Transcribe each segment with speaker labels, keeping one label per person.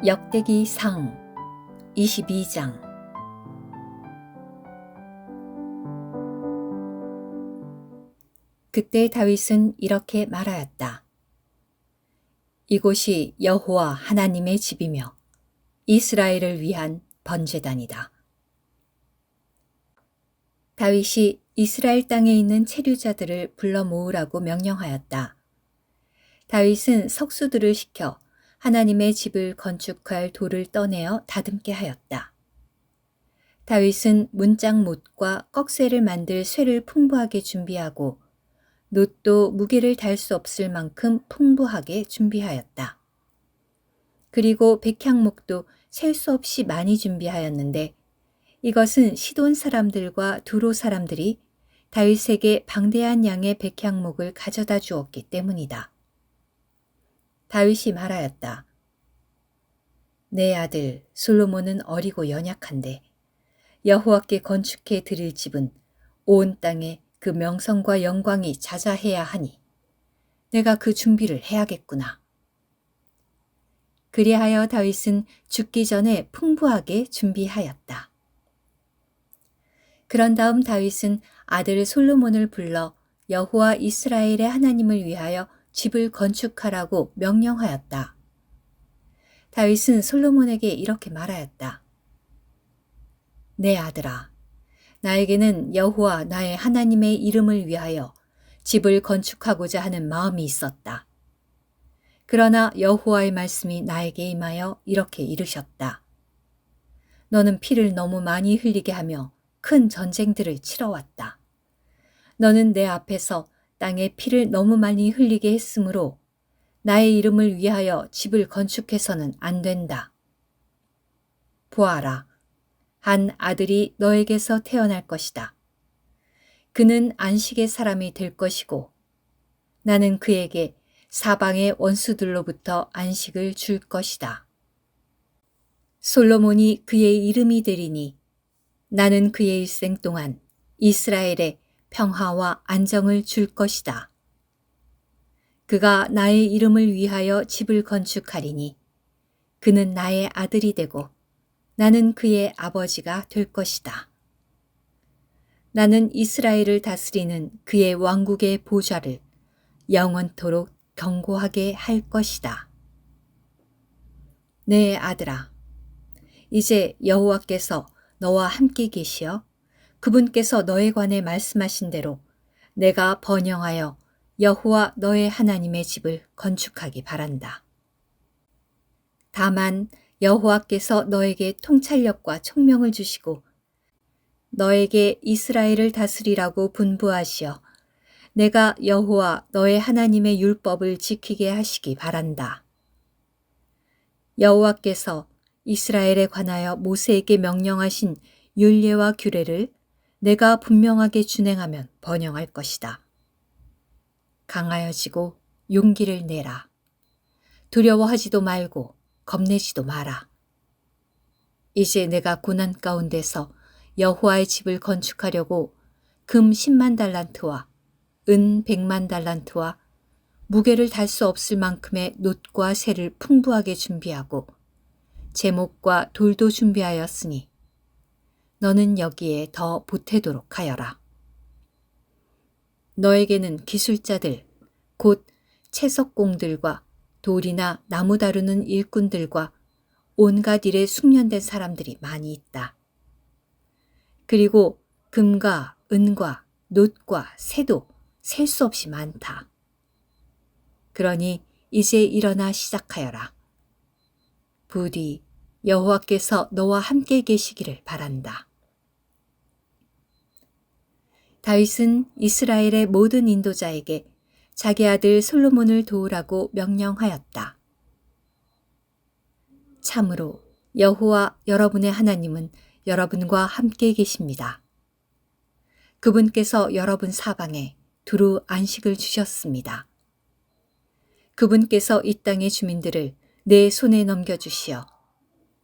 Speaker 1: 역대기상 22장. 그때 다윗은 이렇게 말하였다. 이곳이 여호와 하나님의 집이며 이스라엘을 위한 번제단이다. 다윗이 이스라엘 땅에 있는 체류자들을 불러 모으라고 명령하였다. 다윗은 석수들을 시켜 하나님의 집을 건축할 돌을 떠내어 다듬게 하였다. 다윗은 문짝못과 꺽쇠를 만들 쇠를 풍부하게 준비하고 놋도 무게를 달 수 없을 만큼 풍부하게 준비하였다. 그리고 백향목도 셀 수 없이 많이 준비하였는데 이것은 시돈 사람들과 두로 사람들이 다윗에게 방대한 양의 백향목을 가져다 주었기 때문이다. 다윗이 말하였다. 내 아들 솔로몬은 어리고 연약한데 여호와께 건축해 드릴 집은 온 땅에 그 명성과 영광이 자자해야 하니 내가 그 준비를 해야겠구나. 그리하여 다윗은 죽기 전에 풍부하게 준비하였다. 그런 다음 다윗은 아들 솔로몬을 불러 여호와 이스라엘의 하나님을 위하여 집을 건축하라고 명령하였다. 다윗은 솔로몬에게 이렇게 말하였다. 내 아들아, 나에게는 여호와 나의 하나님의 이름을 위하여 집을 건축하고자 하는 마음이 있었다. 그러나 여호와의 말씀이 나에게 임하여 이렇게 이르셨다. 너는 피를 너무 많이 흘리게 하며 큰 전쟁들을 치러왔다. 너는 내 앞에서 땅에 피를 너무 많이 흘리게 했으므로 나의 이름을 위하여 집을 건축해서는 안 된다. 보아라, 한 아들이 너에게서 태어날 것이다. 그는 안식의 사람이 될 것이고 나는 그에게 사방의 원수들로부터 안식을 줄 것이다. 솔로몬이 그의 이름이 되리니 나는 그의 일생 동안 이스라엘에 평화와 안정을 줄 것이다. 그가 나의 이름을 위하여 집을 건축하리니 그는 나의 아들이 되고 나는 그의 아버지가 될 것이다. 나는 이스라엘을 다스리는 그의 왕국의 보좌를 영원토록 견고하게 할 것이다. 내 아들아, 이제 여호와께서 너와 함께 계시어 그분께서 너에 관해 말씀하신 대로 내가 번영하여 여호와 너의 하나님의 집을 건축하기 바란다. 다만 여호와께서 너에게 통찰력과 총명을 주시고 너에게 이스라엘을 다스리라고 분부하시어 내가 여호와 너의 하나님의 율법을 지키게 하시기 바란다. 여호와께서 이스라엘에 관하여 모세에게 명령하신 율례와 규례를 내가 분명하게 준행하면 번영할 것이다. 강하여지고 용기를 내라. 두려워하지도 말고 겁내지도 마라. 이제 내가 고난 가운데서 여호와의 집을 건축하려고 금 10만 달란트와 은 100만 달란트와 무게를 달 수 없을 만큼의 놋과 쇠를 풍부하게 준비하고 제목과 돌도 준비하였으니 너는 여기에 더 보태도록 하여라. 너에게는 기술자들, 곧 채석공들과 돌이나 나무 다루는 일꾼들과 온갖 일에 숙련된 사람들이 많이 있다. 그리고 금과 은과 놋과 쇠도 셀 수 없이 많다. 그러니 이제 일어나 시작하여라. 부디 여호와께서 너와 함께 계시기를 바란다. 다윗은 이스라엘의 모든 인도자에게 자기 아들 솔로몬을 도우라고 명령하였다. 참으로 여호와 여러분의 하나님은 여러분과 함께 계십니다. 그분께서 여러분 사방에 두루 안식을 주셨습니다. 그분께서 이 땅의 주민들을 내 손에 넘겨주시어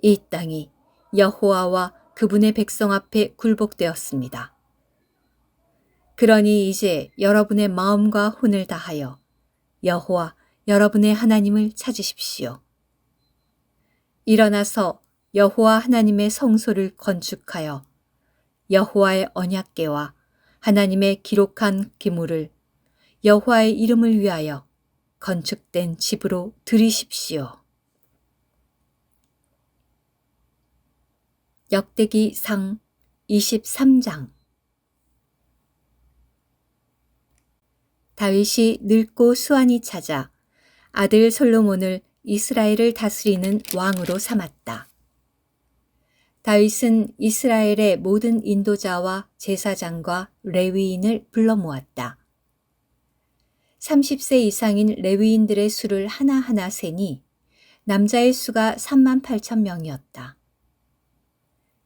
Speaker 1: 이 땅이 여호와와 그분의 백성 앞에 굴복되었습니다. 그러니 이제 여러분의 마음과 혼을 다하여 여호와 여러분의 하나님을 찾으십시오. 일어나서 여호와 하나님의 성소를 건축하여 여호와의 언약궤와 하나님의 기록한 기물을 여호와의 이름을 위하여 건축된 집으로 들이십시오. 역대기상 23장. 다윗이 늙고 수완이 찾아 아들 솔로몬을 이스라엘을 다스리는 왕으로 삼았다. 다윗은 이스라엘의 모든 인도자와 제사장과 레위인을 불러 모았다. 30세 이상인 레위인들의 수를 하나하나 세니 남자의 수가 38,000명이었다.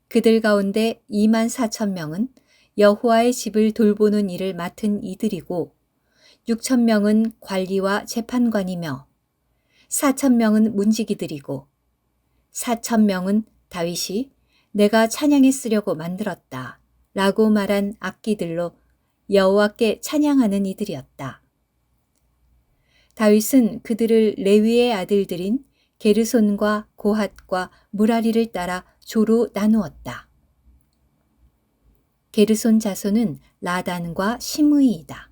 Speaker 1: 그들 가운데 24,000명은 여호와의 집을 돌보는 일을 맡은 이들이고 6,000명은 관리와 재판관이며 4,000명은 문지기들이고 4,000명은 다윗이 내가 찬양에 쓰려고 만들었다 라고 말한 악기들로 여호와께 찬양하는 이들이었다. 다윗은 그들을 레위의 아들들인 게르손과 고핫과 무라리를 따라 조로 나누었다. 게르손 자손은 라단과 시므이이다.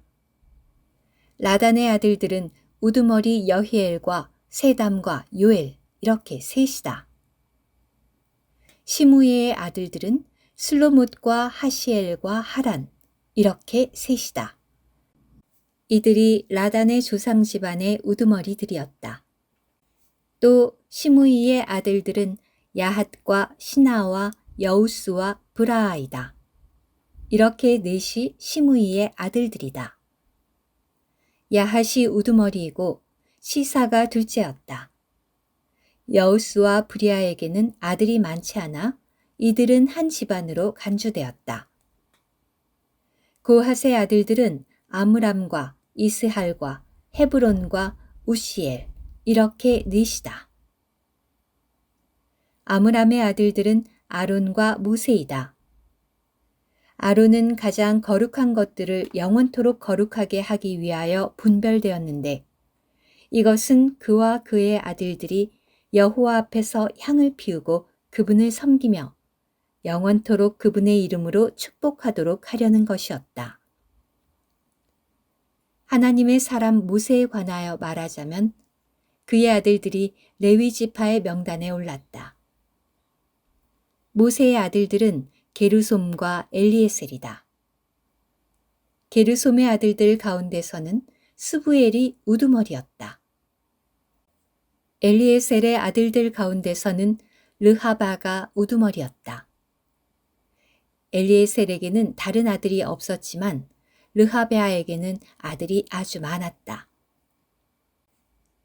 Speaker 1: 라단의 아들들은 우두머리 여히엘과 세담과 요엘 이렇게 셋이다. 시므이의 아들들은 슬로못과 하시엘과 하란 이렇게 셋이다. 이들이 라단의 조상 집안의 우두머리들이었다. 또 시므이의 아들들은 야핫과 시나와 여우스와 브라아이다. 이렇게 넷이 시므이의 아들들이다. 야핫이 우두머리이고 시사가 둘째였다. 여우스와 브리아에게는 아들이 많지 않아 이들은 한 집안으로 간주되었다. 고핫의 아들들은 아므람과 이스할과 헤브론과 우시엘 이렇게 넷이다. 아므람의 아들들은 아론과 모세이다. 아론은 가장 거룩한 것들을 영원토록 거룩하게 하기 위하여 분별되었는데 이것은 그와 그의 아들들이 여호와 앞에서 향을 피우고 그분을 섬기며 영원토록 그분의 이름으로 축복하도록 하려는 것이었다. 하나님의 사람 모세에 관하여 말하자면 그의 아들들이 레위 지파의 명단에 올랐다. 모세의 아들들은 게르솜과 엘리에셀이다. 게르솜의 아들들 가운데서는 스부엘이 우두머리였다. 엘리에셀의 아들들 가운데서는 르하바가 우두머리였다. 엘리에셀에게는 다른 아들이 없었지만 르하베아에게는 아들이 아주 많았다.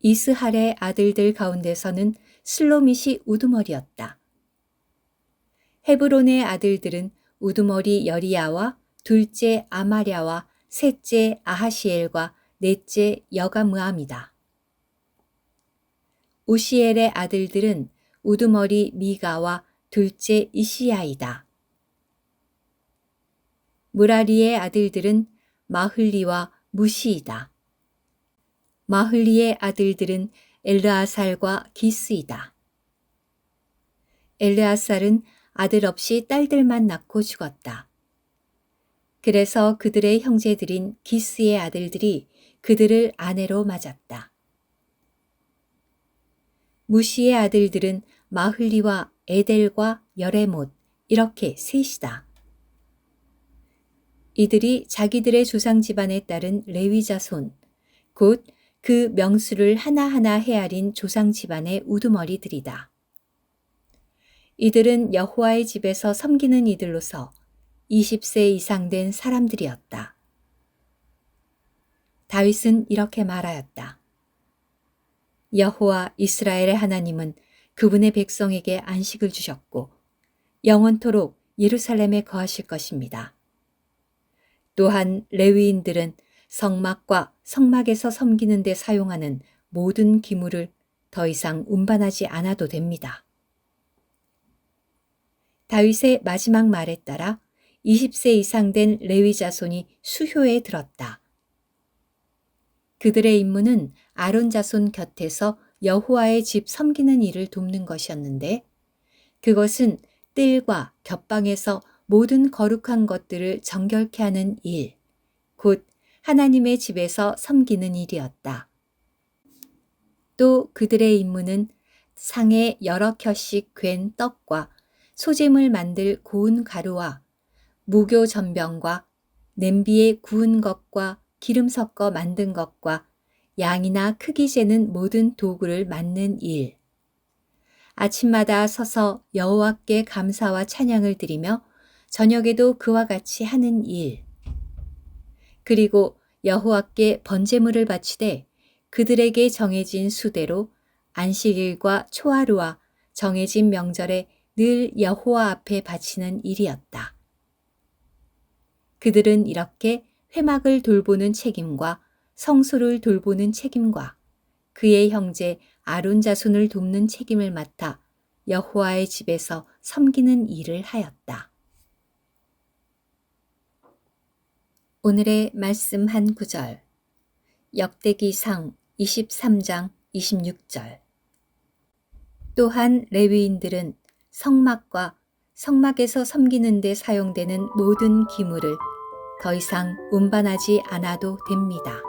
Speaker 1: 이스할의 아들들 가운데서는 슬로밋이 우두머리였다. 헤브론의 아들들은 우두머리 여리야와 둘째 아마랴와 셋째 아하시엘과 넷째 여가므암이다. 우시엘의 아들들은 우두머리 미가와 둘째 이시야이다. 무라리의 아들들은 마흘리와 무시이다. 마흘리의 아들들은 엘르아살과 기스이다. 엘르아살은 아들 없이 딸들만 낳고 죽었다. 그래서 그들의 형제들인 기스의 아들들이 그들을 아내로 맞았다. 무시의 아들들은 마흘리와 에델과 여레못 이렇게 셋이다. 이들이 자기들의 조상 집안에 따른 레위 자손, 곧 그 명수를 하나하나 헤아린 조상 집안의 우두머리들이다. 이들은 여호와의 집에서 섬기는 이들로서 20세 이상 된 사람들이었다. 다윗은 이렇게 말하였다. 여호와 이스라엘의 하나님은 그분의 백성에게 안식을 주셨고 영원토록 예루살렘에 거하실 것입니다. 또한 레위인들은 성막과 성막에서 섬기는 데 사용하는 모든 기물을 더 이상 운반하지 않아도 됩니다. 다윗의 마지막 말에 따라 20세 이상 된 레위 자손이 수효에 들었다. 그들의 임무는 아론 자손 곁에서 여호와의 집 섬기는 일을 돕는 것이었는데 그것은 뜰과 겹방에서 모든 거룩한 것들을 정결케 하는 일, 곧 하나님의 집에서 섬기는 일이었다. 또 그들의 임무는 상에 여러 켜씩 괜 떡과 소재물 만들 고운 가루와 무교 전병과 냄비에 구운 것과 기름 섞어 만든 것과 양이나 크기 재는 모든 도구를 맡는 일. 아침마다 서서 여호와께 감사와 찬양을 드리며 저녁에도 그와 같이 하는 일. 그리고 여호와께 번제물을 바치되 그들에게 정해진 수대로 안식일과 초하루와 정해진 명절에 늘 여호와 앞에 바치는 일이었다. 그들은 이렇게 회막을 돌보는 책임과 성소를 돌보는 책임과 그의 형제 아론 자손을 돕는 책임을 맡아 여호와의 집에서 섬기는 일을 하였다. 오늘의 말씀 한 구절. 역대기상 23장 26절. 또한 레위인들은 성막과 성막에서 섬기는 데 사용되는 모든 기물을 더 이상 운반하지 않아도 됩니다.